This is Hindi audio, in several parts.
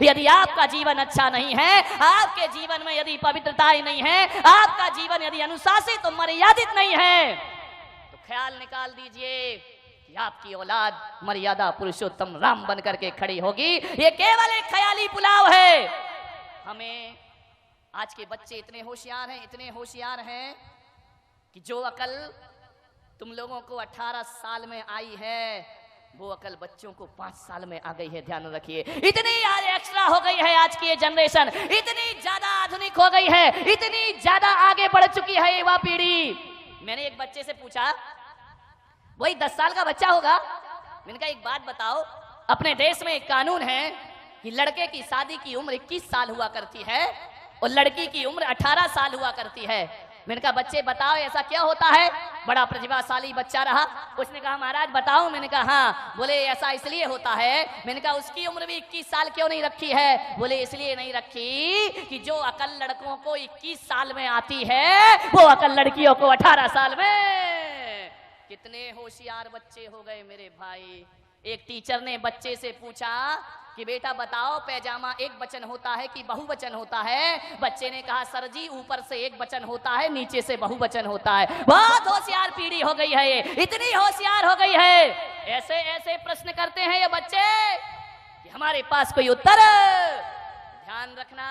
यदि आपका जीवन अच्छा नहीं है, आपके जीवन में यदि पवित्रताएं नहीं है, आपका जीवन यदि अनुशासित और मर्यादित नहीं है, तो ख्याल निकाल दीजिए कि आपकी औलाद मर्यादा पुरुषोत्तम राम बन करके खड़ी होगी। ये केवल एक ख्याली पुलाव है। हमें आज के बच्चे इतने होशियार हैं, इतने होशियार हैं कि जो अकल तुम लोगों को 18 साल में आई है, वो अकल बच्चों को 5 साल में आ गई है। ध्यान रखिए, इतनी आज एक्स्ट्रा हो गई है आज की ये जनरेशन, इतनी ज्यादा आधुनिक हो गई है, इतनी ज्यादा आगे बढ़ चुकी है युवा पीढ़ी। मैंने एक बच्चे से पूछा, वही 10 साल का बच्चा होगा, मैंने कहा एक बात बताओ, अपने देश में एक कानून है कि लड़के की शादी की उम्र 21 साल हुआ करती है और लड़की की उम्र 18 साल हुआ करती है। मैंने कहा बच्चे बताओ ऐसा क्या होता है? बड़ा प्रतिभाशाली बच्चा रहा, उसने कहा महाराज बताओ। मैंने कहा हाँ। बोले ऐसा इसलिए होता है। मैंने कहा उसकी उम्र भी 21 साल क्यों नहीं रखी है? बोले इसलिए नहीं रखी कि जो अकल लड़कों को 21 साल में आती है, वो अकल लड़कियों को 18 साल में। कितने होशियार बच्चे हो गए मेरे भाई। एक टीचर ने बच्चे से पूछा कि बेटा बताओ पैजामा एक वचन होता है कि बहुवचन होता है? बच्चे ने कहा सर जी ऊपर से एक वचन होता है, नीचे से बहुवचन होता है। बहुत होशियार पीढ़ी हो गई है ये, इतनी होशियार हो गई है। ऐसे ऐसे प्रश्न करते हैं ये बच्चे कि हमारे पास कोई उत्तर। ध्यान रखना,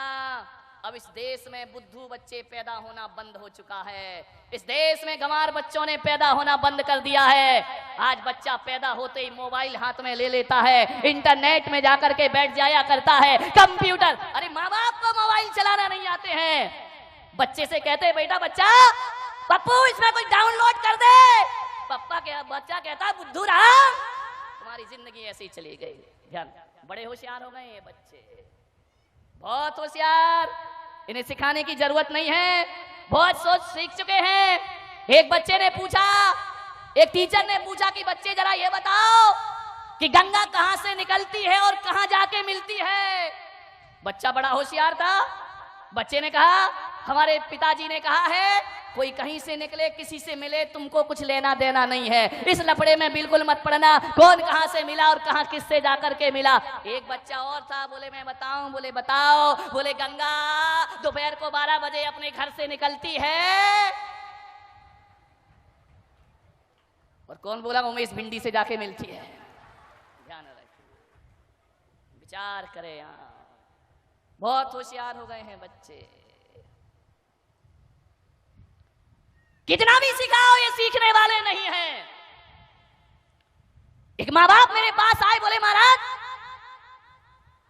अब इस देश में बुद्धू बच्चे पैदा होना बंद हो चुका है। इस देश में गंवार बच्चों ने पैदा होना बंद कर दिया है। आज बच्चा पैदा होते ही मोबाइल हाथ में ले लेता है, इंटरनेट में जाकर के बैठ जाया करता है, कंप्यूटर। अरे माँ बाप को मोबाइल चलाना नहीं आते हैं। बच्चे से कहते हैं बेटा बच्चा पप्पू इसमें कुछ डाउनलोड कर दे। पप्पा क्या, बच्चा कहता है बुद्धू रहा, तुम्हारी जिंदगी ऐसी चली गई। ध्यान, बड़े होशियार हो गए ये बच्चे, बहुत होशियार। इन्हें सिखाने की जरूरत नहीं है, बहुत सोच सीख चुके हैं। एक बच्चे ने पूछा, एक टीचर ने पूछा कि बच्चे जरा ये बताओ कि गंगा कहां से निकलती है और कहां जाके मिलती है? बच्चा बड़ा होशियार था। बच्चे ने कहा हमारे पिताजी ने कहा है कोई कहीं से निकले किसी से मिले तुमको कुछ लेना देना नहीं है, इस लफड़े में बिल्कुल मत पड़ना, कौन कहां से मिला और कहां किससे जाकर के मिला। एक बच्चा और था, बोले मैं बताऊं? बोले बताओ। बोले गंगा दोपहर को 12 बजे अपने घर से निकलती है। और कौन बोला? उमेश भिंडी से जाके मिलती है। ध्यान रखिए, विचार करें। यहां बहुत होशियार हो गए हैं बच्चे। कितना भी सिखाओ ये सीखने वाले नहीं हैं। एक माँ बाप मेरे पास आए, बोले महाराज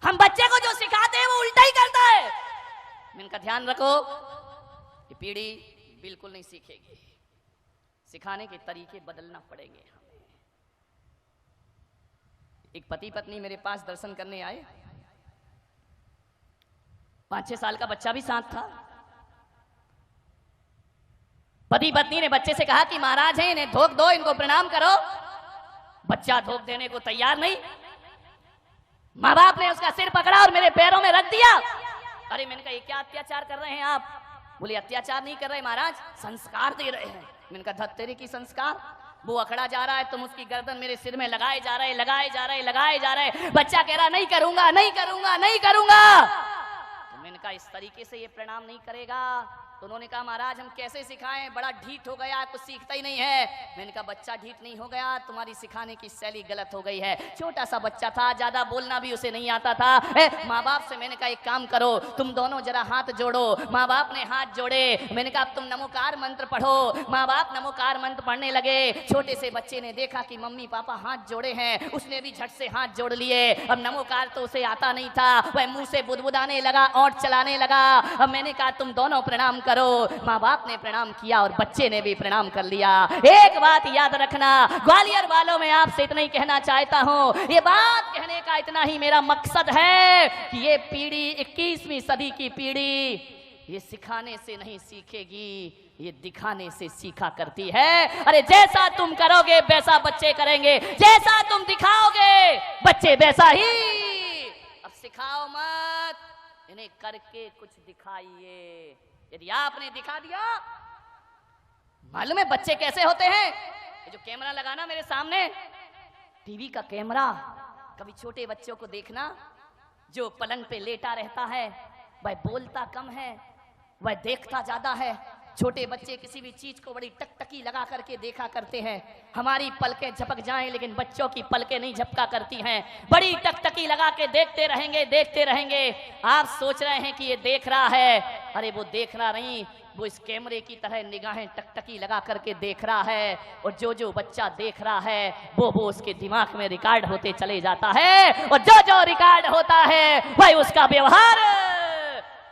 हम बच्चे को जो सिखाते हैं वो उल्टा ही करता है। मैंने कहा ध्यान रखो, ये पीढ़ी बिल्कुल नहीं सीखेगी, सिखाने के तरीके बदलना पड़ेंगे हमें। एक पति पत्नी मेरे पास दर्शन करने आए, 5-6 साल का बच्चा भी साथ था। पति पत्नी ने बच्चे से कहा कि महाराज हैं, इन्हें धोख दो, इनको प्रणाम करो। बच्चा धोख देने को तैयार नहीं। माँ बाप ने उसका सिर पकड़ा और मेरे पैरों में रख दिया। अरे मैंने कहा ये क्या अत्याचार कर रहे हैं आप? बोले अत्याचार नहीं कर रहे महाराज, संस्कार दे रहे हैं। मैंने कहा धत्तेरी की संस्कार? वो अखड़ा जा रहा है, तुम उसकी गर्दन मेरे सिर में लगाए जा रहे, लगाए जा रहे, लगाए जा रहे। बच्चा कह रहा नहीं करूंगा, नहीं करूंगा, नहीं करूंगा। तो मैंने कहा इस तरीके से ये प्रणाम नहीं करेगा। तो उन्होंने कहा महाराज हम कैसे सिखाएं, बड़ा ढीठ हो गया, कुछ सीखता ही नहीं है। मैंने कहा बच्चा ढीठ नहीं हो गया, तुम्हारी सिखाने की शैली गलत हो गई है। छोटा सा बच्चा था, ज्यादा बोलना भी उसे नहीं आता था। माँ बाप से मैंने कहा एक काम करो, तुम दोनों जरा हाथ जोड़ो। माँ बाप ने हाथ जोड़े। मैंने कहा अब तुम नमोकार मंत्र पढ़ो। माँ बाप नमोकार मंत्र पढ़ने लगे। छोटे से बच्चे ने देखा कि मम्मी पापा हाथ जोड़े हैं, उसने भी झट से हाथ जोड़ लिए। अब नमोकार तो उसे आता नहीं था, वह मुंह से बुदबुदाने लगा और चलाने लगा। अब मैंने कहा तुम दोनों प्रणाम करो। माँ बाप ने प्रणाम किया और बच्चे ने भी प्रणाम कर लिया। एक बात याद रखना, ग्वालियर वालों में आपसे इतना ही कहना चाहता हूँ, ये बात कहने का इतना ही मेरा मकसद है कि ये पीढ़ी 21वीं सदी की पीढ़ी ये सिखाने से नहीं सीखेगी, ये दिखाने से सीखा करती है। अरे जैसा तुम करोगे वैसा बच्चे करेंगे, जैसा तुम दिखाओगे बच्चे वैसा ही। अब सिखाओ मत, इन्हें करके कुछ दिखाइए। यदि आपने दिखा दिया, मालूम है बच्चे कैसे होते हैं? ये जो कैमरा लगाना मेरे सामने, टीवी का कैमरा, कभी छोटे बच्चों को देखना जो पलंग पे लेटा रहता है वह बोलता कम है, वह देखता ज्यादा है। छोटे बच्चे किसी भी चीज को बड़ी टकटकी लगा करके देखा करते हैं। हमारी पलकें झपक जाएं लेकिन बच्चों की पलकें नहीं झपका करती हैं, बड़ी टकटकी लगा के देखते रहेंगे देखते रहेंगे। आप सोच रहे हैं कि ये देख रहा है, अरे वो देख रहा नहीं, वो इस कैमरे की तरह निगाहें टकटकी लगा करके देख रहा है। और जो जो बच्चा देख रहा है वो उसके दिमाग में रिकॉर्ड होते चले जाता है, और जो जो रिकॉर्ड होता है वही उसका व्यवहार।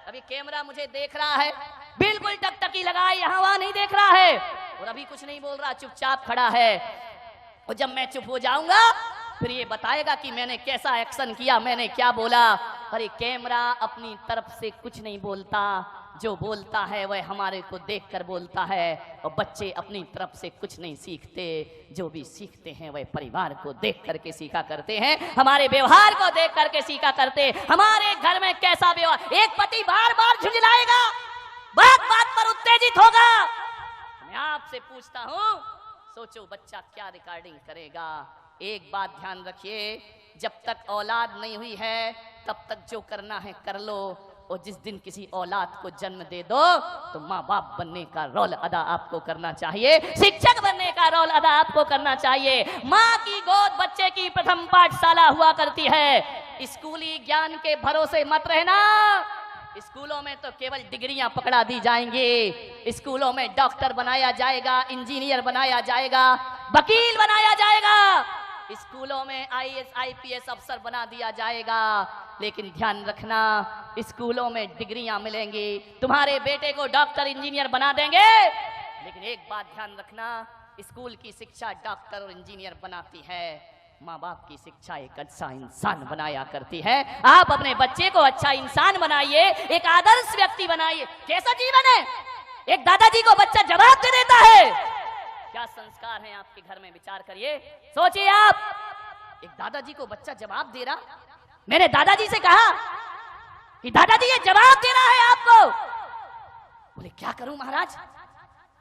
अभी कैमरा मुझे देख रहा है, बिल्कुल टकटकी लगाई, यहाँ वहां नहीं देख रहा है, और अभी कुछ नहीं बोल रहा, चुपचाप खड़ा है। और जब मैं चुप हो जाऊंगा फिर ये बताएगा कि मैंने कैसा एक्शन किया, मैंने क्या बोला। अरे कैमरा अपनी तरफ से कुछ नहीं बोलता, जो बोलता है वह हमारे को देखकर बोलता है। और बच्चे अपनी तरफ से कुछ नहीं सीखते, जो भी सीखते हैं वह परिवार को देख करके सीखा करते हैं, हमारे व्यवहार को देख करके सीखा करते। हमारे घर में कैसा व्यवहार, एक पति बार बार झुंझलाएगा, बात बात पर उत्तेजित होगा। मैं आपसे पूछता हूं, सोचो बच्चा क्या रिकॉर्डिंग करेगा। एक बात ध्यान रखिए, जब तक औलाद नहीं हुई है तब तक जो करना है कर लो, और जिस दिन किसी औलाद को जन्म दे दो तो माँ बाप बनने का रोल अदा आपको करना चाहिए, शिक्षक बनने का रोल अदा आपको करना चाहिए। माँ की गोद बच्चे की प्रथम पाठशाला हुआ करती है। स्कूली ज्ञान के भरोसे मत रहना। स्कूलों में तो केवल डिग्रियां पकड़ा दी जाएंगी, स्कूलों में डॉक्टर बनाया जाएगा, इंजीनियर बनाया जाएगा, वकील बनाया जाएगा, स्कूलों में आईएएस आईपीएस अफसर बना दिया जाएगा। लेकिन ध्यान रखना, स्कूलों में डिग्रियां मिलेंगी, तुम्हारे बेटे को डॉक्टर इंजीनियर बना देंगे, लेकिन एक बात ध्यान रखना, स्कूल की शिक्षा डॉक्टर और इंजीनियर बनाती है, माँ बाप की शिक्षा एक अच्छा इंसान बनाया करती है। आप अपने बच्चे को अच्छा इंसान बनाइए, एक आदर्श व्यक्ति बनाइए। कैसा जीवन है, एक दादाजी को बच्चा जवाब दे देता है, क्या संस्कार हैं आपके घर में, विचार करिए, सोचिए आप। एक दादाजी को बच्चा जवाब दे रहा, मैंने दादाजी से कहा कि दादाजी ये जवाब दे रहा है आपको, बोले क्या करूं महाराज,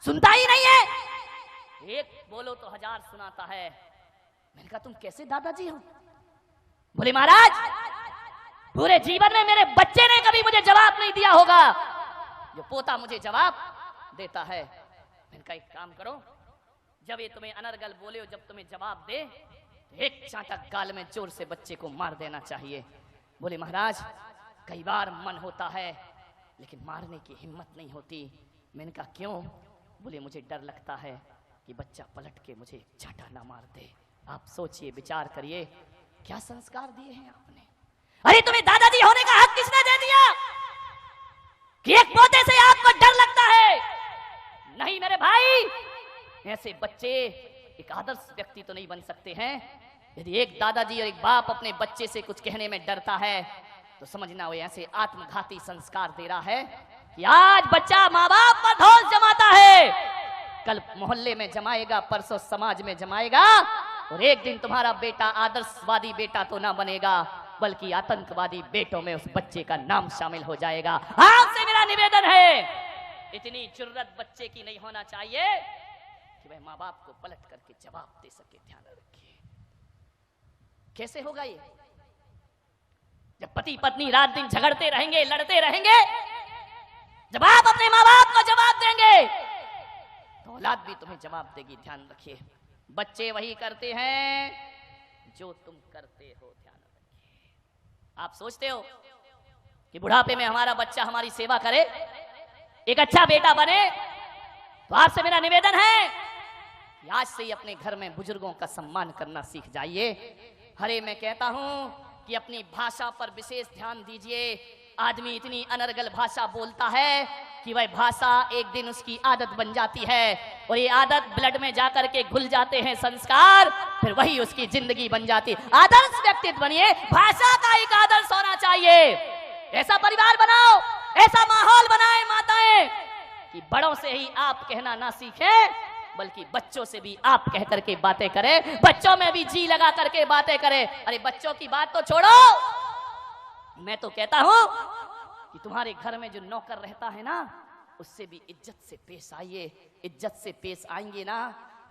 सुनता ही नहीं है, एक बोलो तो हजार सुनाता है। मैंने कहा तुम कैसे दादाजी हो, बोले महाराज पूरे जीवन में मेरे बच्चे ने कभी मुझे जवाब नहीं दिया होगा, जो पोता मुझे जवाब देता है। मैंने कहा एक काम करो, जब ये तुम्हें अनर्गल बोले हो, जब तुम्हें जवाब दे, एक चांटक गाल में जोर से बच्चे को मार देना चाहिए। बोले महाराज कई बार मन होता है लेकिन मारने की हिम्मत नहीं होती। मैंने कहा क्यों, बोले मुझे डर लगता है कि बच्चा पलट के मुझे चाटा ना मार दे। आप सोचिए, विचार करिए, क्या संस्कार दिए हैं आपने। अरे तुम्हें दादाजी होने का हक किसने दे दिया कि एक पोते से आपको डर लगता है। नहीं मेरे भाई, ऐसे बच्चे एक आदर्श व्यक्ति तो नहीं बन सकते हैं। यदि एक दादाजी और एक बाप अपने बच्चे से कुछ कहने में डरता है तो समझना वो ऐसे आत्मघाती संस्कार दे रहा है कि आज बच्चा माँ बाप पर धौंस जमाता है, कल मोहल्ले में जमाएगा, परसों समाज में जमाएगा, और एक दिन तुम्हारा बेटा आदर्शवादी बेटा तो ना बनेगा बल्कि आतंकवादी बेटों में उस बच्चे का नाम शामिल हो जाएगा। आपसे मेरा निवेदन है, इतनी जुर्रत बच्चे की नहीं होना चाहिए कि वह माँ बाप को पलट करके जवाब दे सके। ध्यान रखिए, कैसे होगा ये, जब पति पत्नी रात दिन झगड़ते रहेंगे, लड़ते रहेंगे, जब आप अपने माँ बाप को जवाब देंगे तो औलाद भी तुम्हें जवाब देगी। ध्यान रखिए, बच्चे वही करते हैं जो तुम करते हो। ध्यान रखिए, आप सोचते हो कि बुढ़ापे में हमारा बच्चा हमारी सेवा करे, एक अच्छा बेटा बने, तो आपसे मेरा निवेदन है कि आज से ही अपने घर में बुजुर्गों का सम्मान करना सीख जाइए। अरे मैं कहता हूं कि अपनी भाषा पर विशेष ध्यान दीजिए। आदमी इतनी अनर्गल भाषा बोलता है कि वह भाषा एक दिन उसकी आदत बन जाती है, और ये आदत ब्लड में जाकर के घुल जाते हैं संस्कार, फिर वही उसकी जिंदगी बन जाती। आदर्श व्यक्तित्व बनिए, भाषा का एक आदर्श होना चाहिए। ऐसा परिवार बनाओ, ऐसा माहौल बनाए माताएं कि बड़ों से ही आप कहना ना सीखें बल्कि बच्चों से भी आप कह करके बातें करें, बच्चों में भी जी लगा करके बातें करें। अरे बच्चों की बात तो छोड़ो, मैं तो कहता हूं कि तुम्हारे घर में जो नौकर रहता है ना, उससे भी इज्जत से पेश आइए। इज्जत से पेश आएंगे ना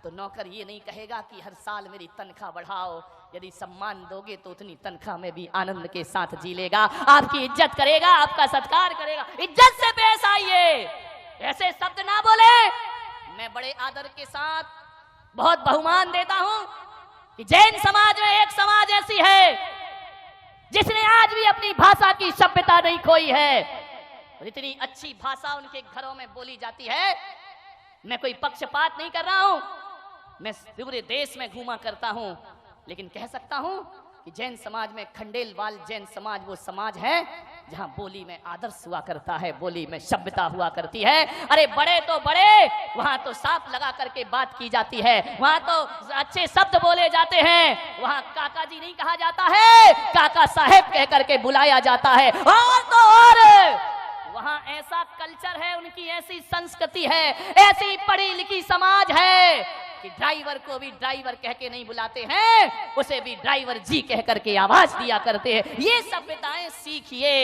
तो नौकर ये नहीं कहेगा कि हर साल मेरी तनख्वाह बढ़ाओ, यदि सम्मान दोगे तो उतनी तनख्वाह में भी आनंद के साथ जी लेगा, आपकी इज्जत करेगा, आपका सत्कार करेगा। इज्जत से पेश आइए, ऐसे शब्द ना बोले। मैं बड़े आदर के साथ बहुत बहुमान देता हूं कि जैन समाज में एक समाज ऐसी है जिसने आज भी अपनी भाषा की सभ्यता नहीं खोई है और इतनी अच्छी भाषा उनके घरों में बोली जाती है। मैं कोई पक्षपात नहीं कर रहा हूं, मैं पूरे देश में घूमा करता हूं, लेकिन कह सकता हूं कि जैन समाज में खंडेलवाल जैन समाज वो समाज है जहां बोली में आदर्श हुआ करता है, बोली में सभ्यता हुआ करती है। अरे बड़े तो बड़े, वहां तो साफ लगा करके बात की जाती है, वहां तो अच्छे शब्द बोले जाते हैं, वहां काका जी नहीं कहा जाता है, काका साहेब कह करके बुलाया जाता है। और तो और वहां ऐसा कल्चर है, उनकी ऐसी संस्कृति है, ऐसी पढ़ी लिखी समाज है कि ड्राइवर को भी ड्राइवर कह के नहीं बुलाते हैं, उसे भी ड्राइवर जी कह करके आवाज दिया करते हैं। ये सभ्यताएं सीखिए।